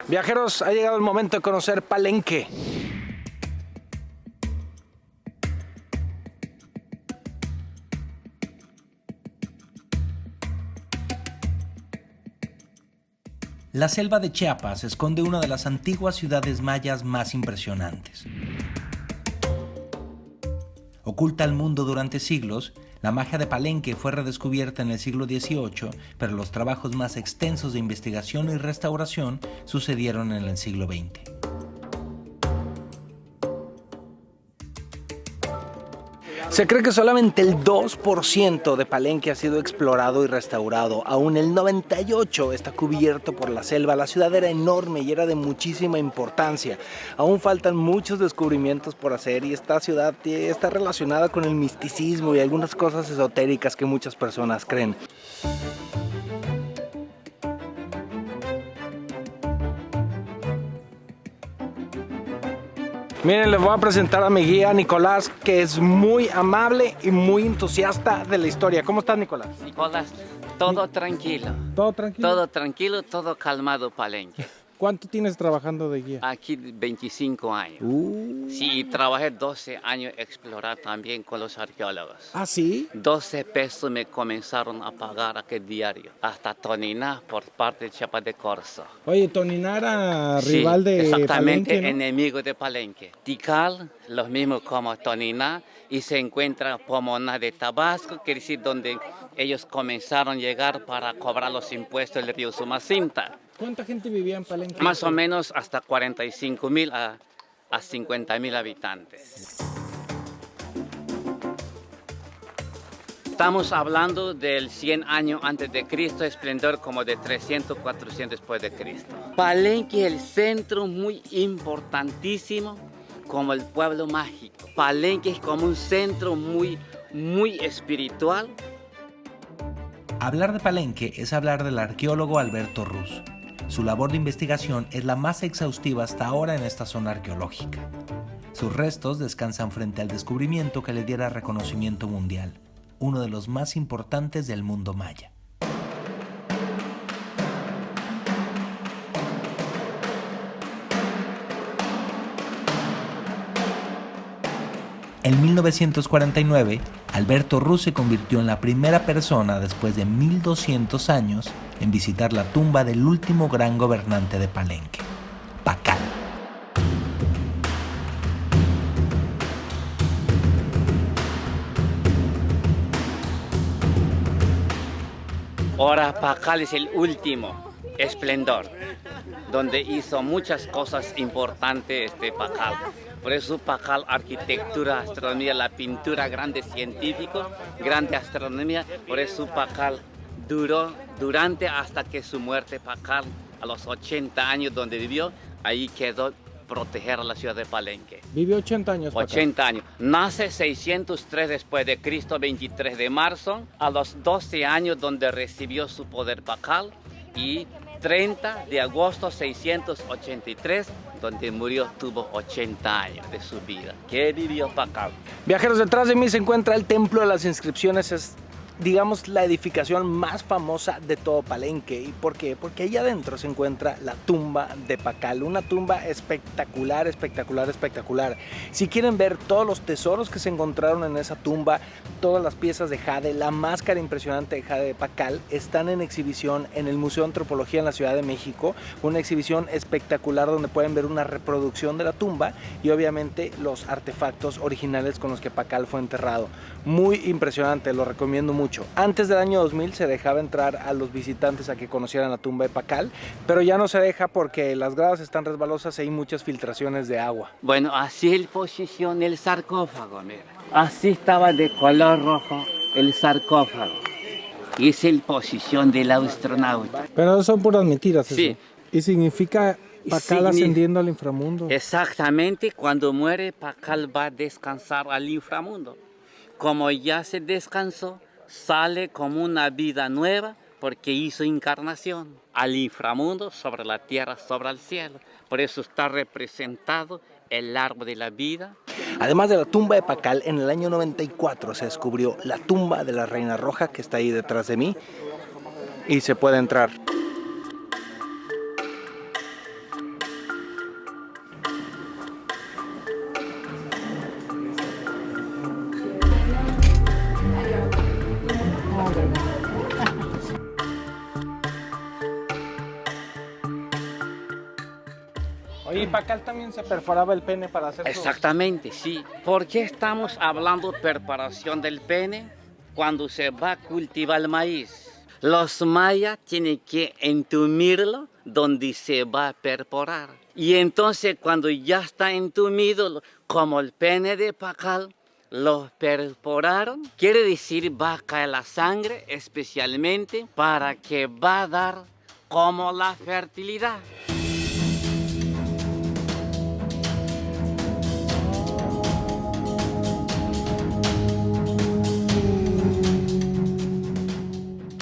Viajeros, ha llegado el momento de conocer Palenque. La selva de Chiapas esconde una de las antiguas ciudades mayas más impresionantes. Oculta al mundo durante siglos, la magia de Palenque fue redescubierta en el siglo XVIII, pero los trabajos más extensos de investigación y restauración sucedieron en el siglo XX. Se cree que solamente el 2% de Palenque ha sido explorado y restaurado. Aún el 98% está cubierto por la selva. La ciudad era enorme y era de muchísima importancia. Aún faltan muchos descubrimientos por hacer y esta ciudad está relacionada con el misticismo y algunas cosas esotéricas que muchas personas creen. Miren, les voy a presentar a mi guía Nicolás, que es muy amable y muy entusiasta de la historia. ¿Cómo estás, Nicolás? Nicolás, todo tranquilo. ¿Todo tranquilo? Todo tranquilo, todo calmado, Palenque. ¿Cuánto tienes trabajando de guía? Aquí 25 años. Sí, trabajé 12 años explorar también con los arqueólogos. ¿Ah, sí? 12 pesos me comenzaron a pagar aquel diario, hasta Toniná por parte de Chiapas de Corzo. Oye, Toniná era rival de exactamente, Palenque, ¿no? enemigo de Palenque. Tikal, los mismos como Toniná, y se encuentra Pomoná de Tabasco, quiere decir donde ellos comenzaron a llegar para cobrar los impuestos del río Sumacinta. ¿Cuánta gente vivía en Palenque? Más o menos hasta 45,000 a 50,000 habitantes. Estamos hablando del 100 años antes de Cristo, esplendor como de 300, 400 después de Cristo. Palenque es el centro muy importantísimo, como el pueblo mágico. Palenque es como un centro muy espiritual. Hablar de Palenque es hablar del arqueólogo Alberto Ruz. Su labor de investigación es la más exhaustiva hasta ahora en esta zona arqueológica. Sus restos descansan frente al descubrimiento que le diera reconocimiento mundial, uno de los más importantes del mundo maya. En 1949, Alberto Ruz se convirtió en la primera persona después de 1200 años en visitar la tumba del último gran gobernante de Palenque, Pacal. Ahora Pacal es el último esplendor, donde hizo muchas cosas importantes Pacal. Por eso Pacal, arquitectura, astronomía, la pintura, grande científico, grande astronomía. Por eso Pacal duró hasta que su muerte. Pacal, a los 80 años donde vivió, ahí quedó proteger a la ciudad de Palenque. Vivió 80 años. 80 años. Nace 603 después de Cristo, 23 de marzo, a los 12 años donde recibió su poder Pacal, y 30 de agosto 683, donde murió, tuvo 80 años de su vida. ¿Qué vivió Pacal? Viajeros, detrás de mí se encuentra el Templo de las Inscripciones. Es, digamos, la edificación más famosa de todo Palenque. ¿Y por qué? Porque ahí adentro se encuentra la tumba de Pacal, una tumba espectacular, espectacular, espectacular. Si quieren ver todos los tesoros que se encontraron en esa tumba, todas las piezas de jade, la máscara impresionante de jade de Pacal, están en exhibición en el Museo de Antropología en la Ciudad de México, una exhibición espectacular donde pueden ver una reproducción de la tumba y obviamente los artefactos originales con los que Pacal fue enterrado. Muy impresionante, lo recomiendo mucho. Antes del año 2000 se dejaba entrar a los visitantes a que conocieran la tumba de Pacal, pero ya no se deja porque las gradas están resbalosas y hay muchas filtraciones de agua. Bueno, así es la posición del sarcófago, mira. Así estaba de color rojo el sarcófago. Y es la posición del astronauta. Pero son puras mentiras. Sí. Eso. Y significa Pacal ascendiendo al inframundo. Exactamente, cuando muere Pacal va a descansar al inframundo. Como ya se descansó, sale como una vida nueva porque hizo encarnación al inframundo, sobre la tierra, sobre el cielo. Por eso está representado el árbol de la vida. Además de la tumba de Pacal, en el año 94 se descubrió la tumba de la Reina Roja, que está ahí detrás de mí, y se puede entrar. Oye, ¿y Pacal también se perforaba el pene para hacer sus- Exactamente, sí. ¿Por qué estamos hablando de preparación del pene cuando se va a cultivar el maíz? Los mayas tienen que entumirlo donde se va a perforar. Y entonces cuando ya está entumido, como el pene de Pacal, lo perforaron. Quiere decir va a caer la sangre especialmente para que va a dar como la fertilidad.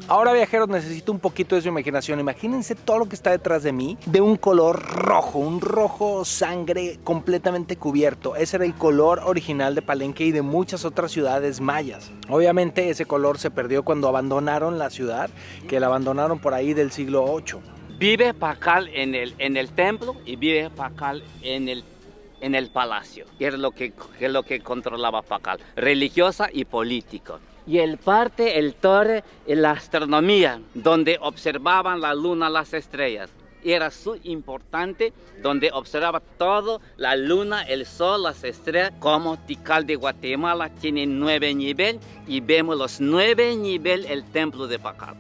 Ahora, viajeros, necesito un poquito de su imaginación. Imagínense todo lo que está detrás de mí, de un color rojo, un rojo sangre completamente cubierto. Ese era el color original de Palenque y de muchas otras ciudades mayas. Obviamente ese color se perdió cuando abandonaron la ciudad, que la abandonaron por ahí del siglo VIII. Vive Pacal en el templo y vive Pacal en el palacio, que es lo que controlaba Pacal, religiosa y político. Y el parte, el torre, la astronomía, donde observaban la luna, las estrellas. Era muy importante, donde observaba todo, la luna, el sol, las estrellas. Como Tikal de Guatemala tiene 9 niveles y vemos los 9 niveles el templo de Pacal.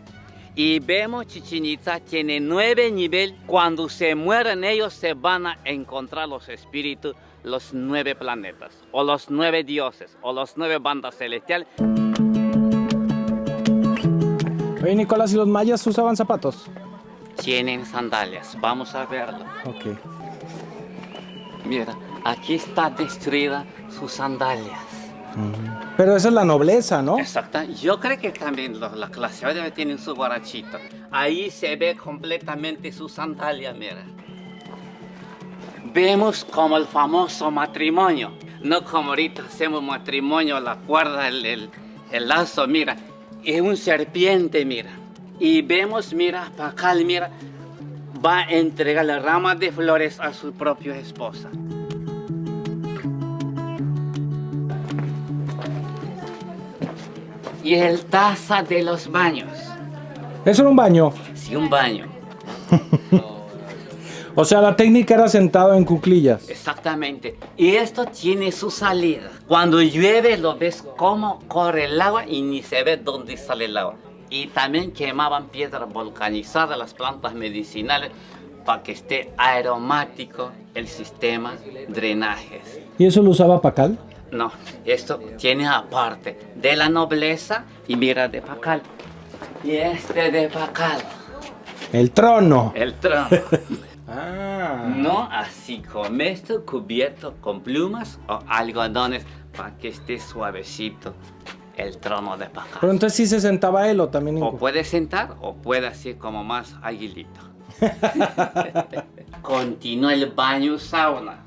Y vemos Chichén Itzá tiene 9 niveles. Cuando se mueren ellos se van a encontrar los espíritus, los 9 planetas, o los 9 dioses, o los 9 bandas celestiales. Oye, Nicolás, ¿y los mayas usaban zapatos? Tienen sandalias, vamos a verlo. Ok. Mira, aquí está destruida sus sandalias. Pero esa es la nobleza, ¿no? Exacto. Yo creo que también la clase media tienen su guarachito. Ahí se ve completamente su sandalia, mira. Vemos como el famoso matrimonio. No como ahorita hacemos matrimonio, la cuerda, el lazo, mira. Es un serpiente, mira. Y vemos, mira, Pacal, mira, va a entregar la rama de flores a su propia esposa. Y el taza de los baños. ¿Eso era un baño? Sí, un baño. O sea, la técnica era sentado en cuclillas. Exactamente. Y esto tiene su salida. Cuando llueve lo ves cómo corre el agua y ni se ve dónde sale el agua. Y también quemaban piedras volcanizadas, las plantas medicinales, para que esté aromático el sistema drenajes. ¿Y eso lo usaba Pacal? No, esto tiene aparte de la nobleza y mira de Pacal. Y este de Pacal. El trono. El trono. Ah. No así como esto cubierto con plumas o algodones para que esté suavecito el trono de Pacal. Pero entonces sí se sentaba él o también... O puede sentar o puede así como más aguilito. Continúa el baño sauna.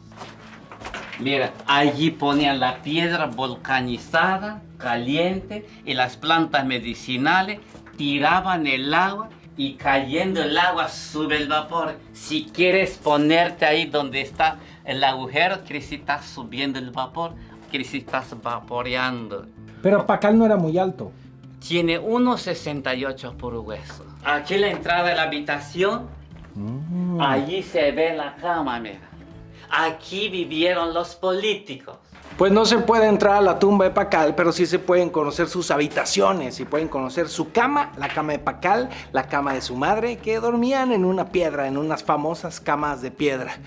Mira, allí ponían la piedra volcanizada, caliente, y las plantas medicinales tiraban el agua y cayendo el agua sube el vapor. Si quieres ponerte ahí donde está el agujero, quiere decir estás subiendo el vapor, quiere decir estás vaporeando. Pero Pacal no era muy alto. Tiene 1,68 por hueso. Aquí la entrada de la habitación, allí se ve la cama, mira. Aquí vivieron los políticos. Pues no se puede entrar a la tumba de Pacal, pero sí se pueden conocer sus habitaciones y pueden conocer su cama, la cama de Pacal, la cama de su madre, que dormían en una piedra, en unas famosas camas de piedra.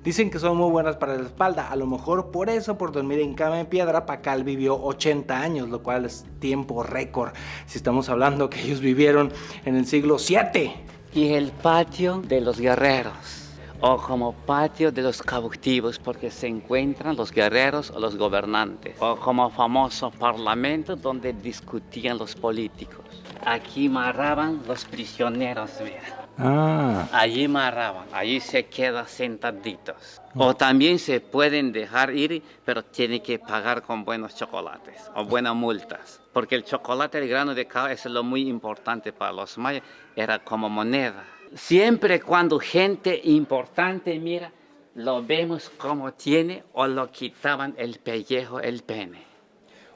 Dicen que son muy buenas para la espalda, a lo mejor por eso, por dormir en cama de piedra, Pacal vivió 80 años, lo cual es tiempo récord, si estamos hablando que ellos vivieron en el siglo VII. Y el patio de los guerreros, o como patio de los cautivos, porque se encuentran los guerreros o los gobernantes, o como famoso parlamento donde discutían los políticos. Aquí marraban los prisioneros, mira. Ah. Allí marraban, allí se quedan sentaditos. O también se pueden dejar ir, pero tienen que pagar con buenos chocolates o buenas multas. Porque el chocolate, el grano de cacao, es lo muy importante para los mayas, era como moneda. Siempre cuando gente importante mira, lo vemos como tiene o lo quitaban el pellejo, el pene.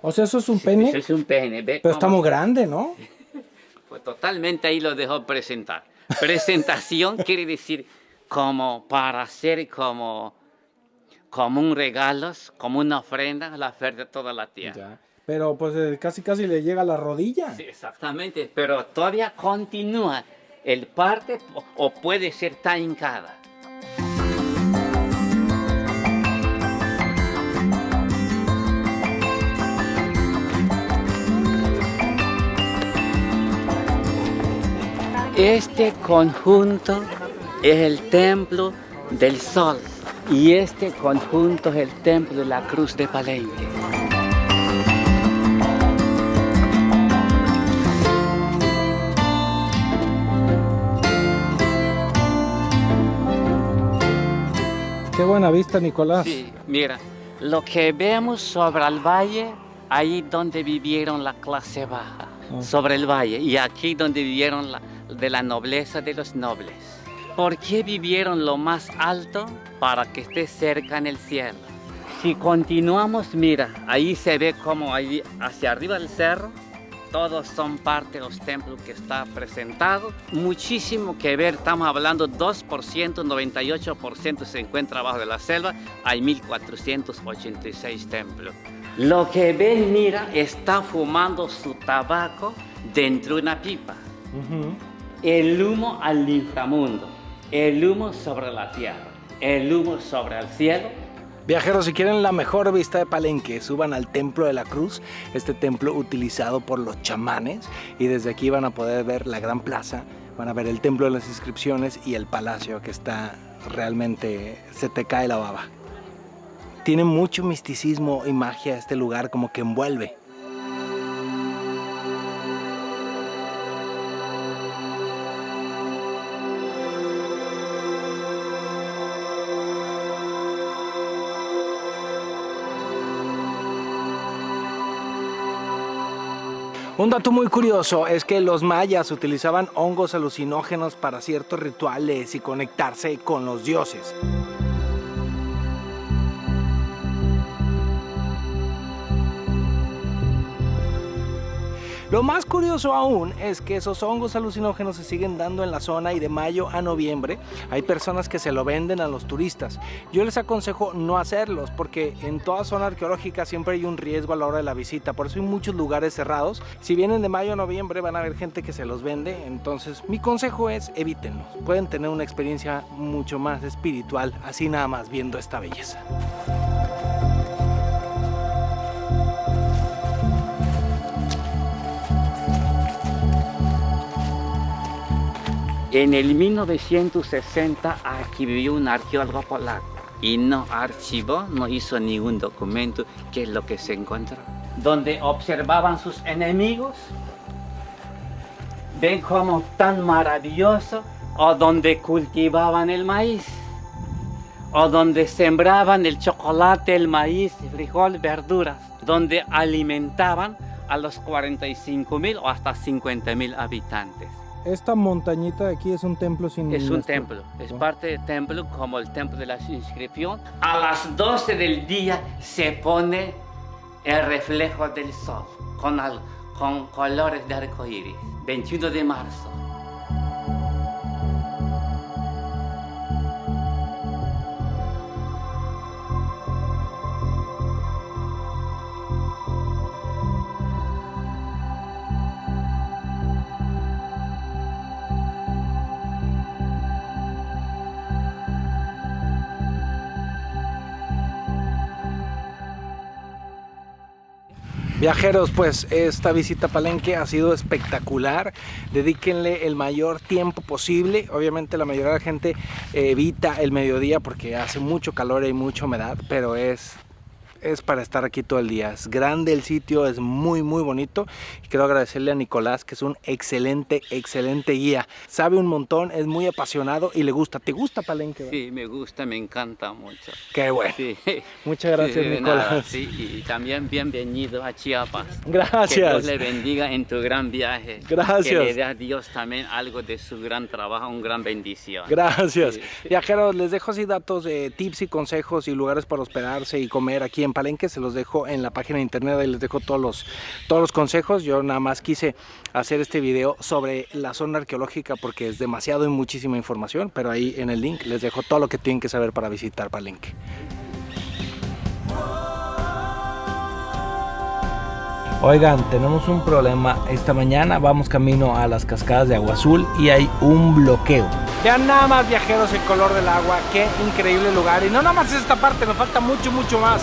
O sea, ¿eso es un pene? Eso es un pene, ¿ve? Pero está muy grande, ¿no? Pues totalmente ahí lo dejó presentar. Presentación quiere decir como para hacer como un regalo, como una ofrenda a la fe de toda la tierra. Ya. Pero pues casi le llega a la rodilla. Sí, exactamente, pero todavía continúa el parte o puede ser tan hincada. Este conjunto es el templo del sol y este conjunto es el templo de la cruz de Palenque. Qué buena vista, Nicolás. Sí, mira, lo que vemos sobre el valle, ahí donde vivieron la clase baja, sobre el valle, y aquí donde vivieron de la nobleza de los nobles. ¿Por qué vivieron lo más alto? Para que esté cerca en el cielo. Si continuamos, mira, ahí se ve como ahí hacia arriba del cerro, todos son parte de los templos que está presentado. Muchísimo que ver, estamos hablando 2%, 98% se encuentra abajo de la selva, hay 1486 templos. Lo que ven, mira, está fumando su tabaco dentro de una pipa. El humo al inframundo, el humo sobre la tierra, el humo sobre el cielo. Viajeros, si quieren la mejor vista de Palenque, suban al Templo de la Cruz, este templo utilizado por los chamanes, y desde aquí van a poder ver la gran plaza, van a ver el Templo de las Inscripciones y el palacio que está realmente, se te cae la baba. Tiene mucho misticismo y magia este lugar, como que envuelve. Un dato muy curioso es que los mayas utilizaban hongos alucinógenos para ciertos rituales y conectarse con los dioses. Lo más curioso aún es que esos hongos alucinógenos se siguen dando en la zona y de mayo a noviembre hay personas que se lo venden a los turistas. Yo les aconsejo no hacerlos porque en toda zona arqueológica siempre hay un riesgo a la hora de la visita, por eso hay muchos lugares cerrados. Si vienen de mayo a noviembre van a ver gente que se los vende, entonces mi consejo es evítenlos. Pueden tener una experiencia mucho más espiritual así nada más viendo esta belleza. En el 1960 aquí vivió un arqueólogo polaco y no archivó, no hizo ningún documento qué es lo que se encontró. Donde observaban sus enemigos, ven cómo tan maravilloso, o donde cultivaban el maíz, o donde sembraban el chocolate, el maíz, frijol, verduras, donde alimentaban a los 45.000 o hasta 50.000 habitantes. Esta montañita de aquí es un templo sin... Es un templo, es parte del templo como el templo de la inscripción. A las 12 del día se pone el reflejo del sol con colores de arco iris, 21 de marzo. Viajeros, pues esta visita a Palenque ha sido espectacular. Dedíquenle el mayor tiempo posible. Obviamente la mayoría de la gente evita el mediodía porque hace mucho calor y mucha humedad, pero es para estar aquí todo el día. Es grande el sitio, es muy bonito y quiero agradecerle a Nicolás, que es un excelente guía. Sabe un montón, es muy apasionado y le gusta. ¿Te gusta Palenque? Sí, me gusta, me encanta mucho. Qué bueno. Sí. Muchas gracias, sí, Nicolás. Nada, sí, y también bienvenido a Chiapas. Gracias. Que Dios le bendiga en tu gran viaje. Gracias. Que le dé a Dios también algo de su gran trabajo, una gran bendición. Gracias. Sí. Viajeros, les dejo así datos, tips y consejos y lugares para hospedarse y comer aquí en Palenque, se los dejo en la página de internet, ahí les dejo todos los consejos. Yo nada más quise hacer este video sobre la zona arqueológica porque es demasiado y muchísima información, pero ahí en el link les dejo todo lo que tienen que saber para visitar Palenque. Oigan, tenemos un problema. Esta mañana vamos camino a las cascadas de Agua Azul y hay un bloqueo. Vean nada más, viajeros, el color del agua. Qué increíble lugar. Y no nada más es esta parte, nos falta mucho más.